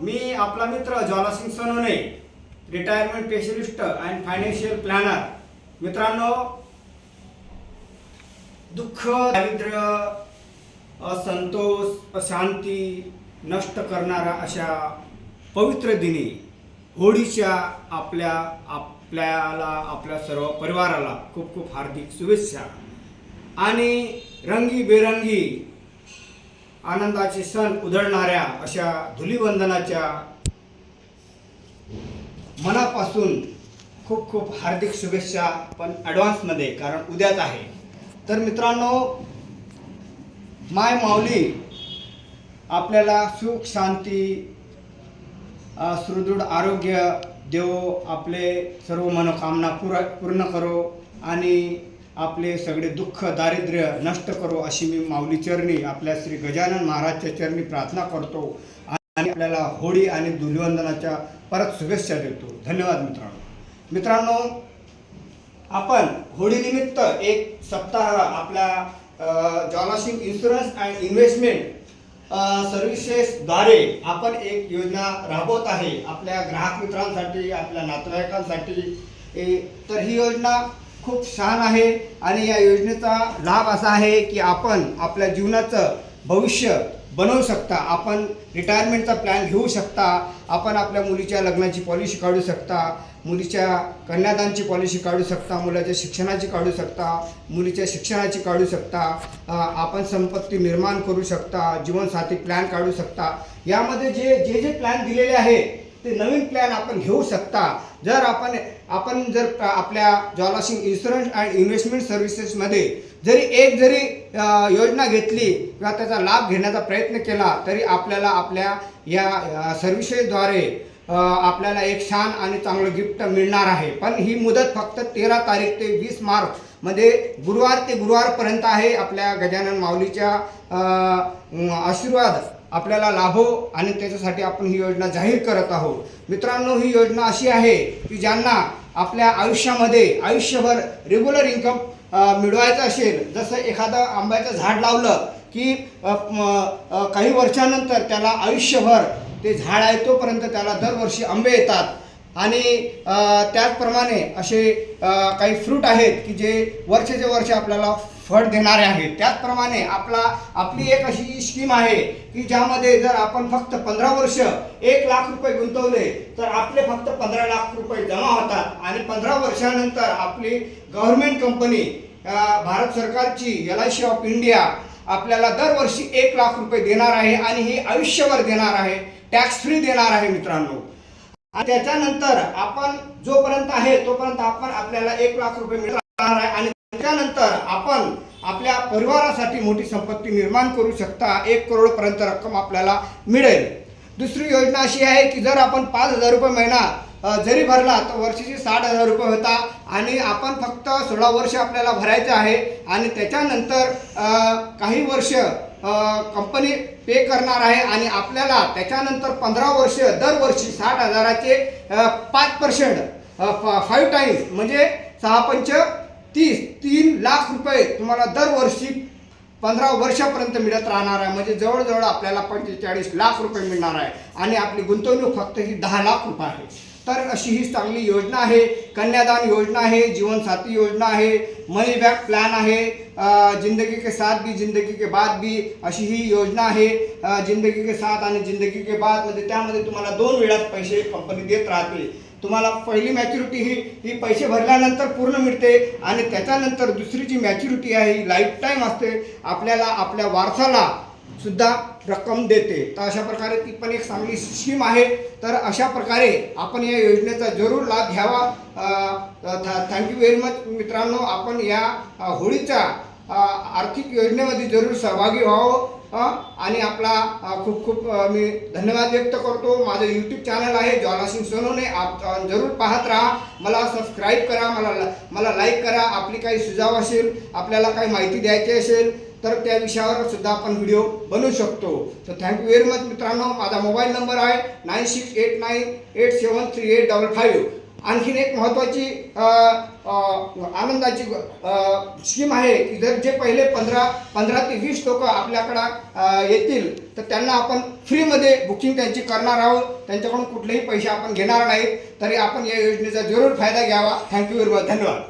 मी आपला मित्र Jwalasingh Sonawane, retirement specialist and financial planner. मित्रांनो, दुःख, दारिद्र्य, असंतोष, अशांती नष्ट करणारा अशा पवित्र दिनी होळीच्या आपल्या सर्व परिवाराला खूप खूप हार्दिक शुभेच्छा आणि रंगीबेरंगी आनंदाचे सण उधळणाऱ्या अशा धुलीवंदनाच्या मनापासून खूप खूप हार्दिक शुभेच्छा, पण ॲडव्हान्समध्ये, कारण उद्याच आहे. तर मित्रांनो, माय माऊली आपल्याला सुख, शांती, सुदृढ आरोग्य देवो, आपले सर्व मनोकामना पूर्ण करो आणि आपले सगळे दुःख दारिद्र्य नष्ट करो, अशी मी माऊली चरणी, आपल्या श्री गजानन महाराजच्या चरणी प्रार्थना करतो आणि आपल्याला होळी आणि धुलीवंदनाच्या परत शुभेच्छा देतो. धन्यवाद मित्रांनो, आपण होळीनिमित्त एक सप्ताह आपल्या ज्वालासिंग इन्शुरन्स अँड इन्व्हेस्टमेंट सर्व्हिसेसद्वारे आपण एक योजना राबवत आहे आपल्या ग्राहक मित्रांसाठी, आपल्या नातेवाईकांसाठी. तर ही योजना खूप छान आहे आणि या योजनेचा लाभ असा आहे की आपण आपल्या जीवनाचं भविष्य बनवू शकता. आपण रिटायरमेंटचा प्लॅन घेऊ शकता. आपण आपल्या मुलीच्या लग्नाची पॉलिसी काढू शकता, मुलीच्या कन्यादानची पॉलिसी काढू शकता, मुलाच्या शिक्षणाची काढू शकता, मुलीच्या शिक्षणाची काढू शकता. आपण संपत्ती निर्माण करू शकता, जीवनसाथी प्लॅन काढू शकता. यामध्ये जे जे प्लॅन दिलेले आहे ते नवीन प्लॅन आपण घेऊ शकता. जर आपण जर आपल्या ज्वालासिंग इन्शुरन्स अँड इन्व्हेस्टमेंट सर्व्हिसेसमध्ये जरी योजना घेतली किंवा त्याचा लाभ घेण्याचा प्रयत्न केला, तरी आपल्याला आपल्या या सर्व्हिसेसद्वारे आपल्याला एक छान आणि चांगलं गिफ्ट मिळणार आहे. पण ही मुदत फक्त 13 तारीख ते 20 मार्च मध्ये गुरुवार ते गुरुवारपर्यंत आहे. आपल्या गजानन माऊलीच्या आशीर्वाद आपल्याला लाभो आणि त्याच्यासाठी आपण ही योजना जाहीर करत आहोत. मित्रांनो, ही योजना अशी आहे की ज्यांना आपल्या आयुष्यामध्ये आयुष्यभर रेग्युलर इन्कम मिळवायचं असेल, जसं एखादं आंब्याचं झाड लावलं की काही वर्षानंतर त्याला आयुष्यभर ते झाड आहे तोपर्यंत त्याला दरवर्षी आंबे येतात. आणि त्याचप्रमाणे असे काही फ्रूट आहेत की जे वर्षाचे वर्ष आपल्याला फळ देणारे आहेत. त्याचप्रमाणे आपली एक अशी स्कीम आहे की ज्यामध्ये जर आपण फक्त 15 वर्ष 1 लाख रुपये गुंतवले तर आपले फक्त 15 लाख रुपये जमा होतात आणि 15 वर्षानंतर आपली गव्हर्नमेंट कंपनी, भारत सरकारची LIC ऑफ इंडिया आपल्याला दरवर्षी 1 लाख रुपये देणार आहे आणि हे आयुष्यभर देणार आहे, टॅक्स फ्री देणार आहे मित्रांनो. आणि त्याच्यानंतर आपण जोपर्यंत आहे तोपर्यंत आपल्याला 1 लाख रुपये मिळणार आहे आणि त्याच्यानंतर आपण आपल्या परिवारासाठी मोठी संपत्ती निर्माण करू शकता. 1 करोडपर्यंत रक्कम आपल्याला मिळेल. दुसरी योजना अशी आहे की जर आपण 5,000 रुपये महिना जरी भरला तर वर्षाची 60,000 रुपये होता आणि आपण फक्त 16 वर्ष आपल्याला भरायचं आहे आणि त्याच्यानंतर काही वर्ष कंपनी पे करणार आहे आणि आपल्याला त्याच्यानंतर 15 वर्ष दरवर्षी 60,000चे 5% 5 टाइम्स म्हणजे 6 पंच 30, 3 लाख रुपये तुम्हाला दरवर्षी 15 वर्षापर्यंत मिळत राहणार आहे. म्हणजे जवळजवळ आपल्याला 45 लाख रुपये मिळणार आहे आणि आपली गुंतवणूक फक्त ही 10 लाख रुपये आहे. तर अशी ही चांगली योजना आहे. कन्यादान योजना आहे, जीवनसाथी योजना आहे, मनी बॅक प्लॅन आहे, जिंदगी के साथ भी जिंदगी के बाद भी अशी ही योजना आहे. जिंदगी के साथ आणि जिंदगी के बाद मध्ये त्यामध्ये तुम्हाला 2 वेळात पैसे कंपनी देत राहते. तुम्हाला पहिली मॅच्युरिटी ही पैसे भरल्यानंतर पूर्ण मिळते आणि त्याच्यानंतर दुसरी जी मॅच्युरिटी आहे ही लाईफ टाईम असते. आपल्याला आपल्या वारसाला सुद्धा रक्कम देते. तर अशा प्रकारे ती पण एक चांगली स्कीम आहे. तर अशा प्रकारे आपण या योजनेचा जरूर लाभ घ्यावा. थँक्यू व्हेरी मच मित्रांनो. आपण या होळीच्या आर्थिक योजनेमध्ये जरूर सहभागी व्हावं आणि आपला खूप खूप मी धन्यवाद व्यक्त करतो. माझं यूट्यूब चॅनल आहे ज्वालासिंग सोनवणे, आप जरूर पाहत राहा. मला सबस्क्राईब करा, मला लाईक करा. आपली काही सुझाव असेल, आपल्याला काही माहिती द्यायची असेल तर त्या विषयावर सुद्धा आपण व्हिडिओ बनवू शकतो. तर थँक्यू व्हेरी मच मित्रांनो. माझा मोबाईल नंबर आहे 9689873855. आणखीन एक महत्त्वाची आनंदाची स्कीम आहे की जर जे पहिले 15 ते 20 लोक आपल्याकडं येतील तर त्यांना आपण फ्रीमध्ये बुकिंग त्यांची करणार आहोत. त्यांच्याकडून कुठलेही पैसे आपण घेणार नाहीत. तरी आपण या योजनेचा जरूर फायदा घ्यावा. Thank you very much. धन्यवाद.